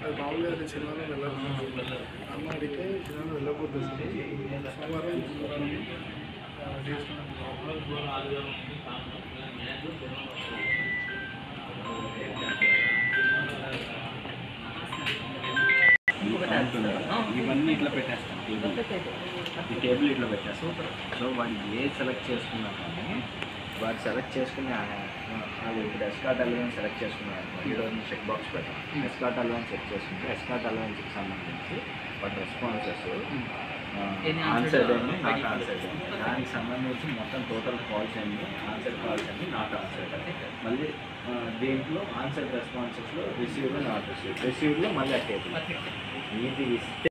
అది మామూలుగా అది సినిమాలో వెళ్ళాలి అమ్మ అడిగితే సినిమాలో వెళ్ళకూడదు సోమవారం ఇవన్నీ ఇట్లా పెట్టేస్తాను ఈ టేబుల్ ఇట్లా పెట్టేస్తాను. సో వాడు ఏ సెలెక్ట్ చేసుకున్నా కానీ వాడు సెలెక్ట్ చేసుకుని అది ఇప్పుడు ఎస్కాట్ అలవెన్స్ సెలెక్ట్ చేసుకున్నాను. ఈరోజు చెక్ బాక్స్ పెట్టాను. ఎస్కాట్ అలవెన్స్ చెక్ చేసుకుంటే ఎస్కాట్ అలవెన్స్కి సంబంధించి వాటి రెస్పాన్సెస్ ఆన్సర్ అయింది నాట్ ఆన్సర్ అయింది. దానికి సంబంధించి మొత్తం టోటల్ కాల్స్ అయింది, ఆన్సర్ కాల్స్ అయింది, నాట్ ఆన్సర్ అయింది. మళ్ళీ దీంట్లో ఆన్సర్ రెస్పాన్సెస్లో రిసీవ్లో నాట్ రిసీవ్లో మళ్ళీ ఆ టేబుల్ ఇది ఇస్తే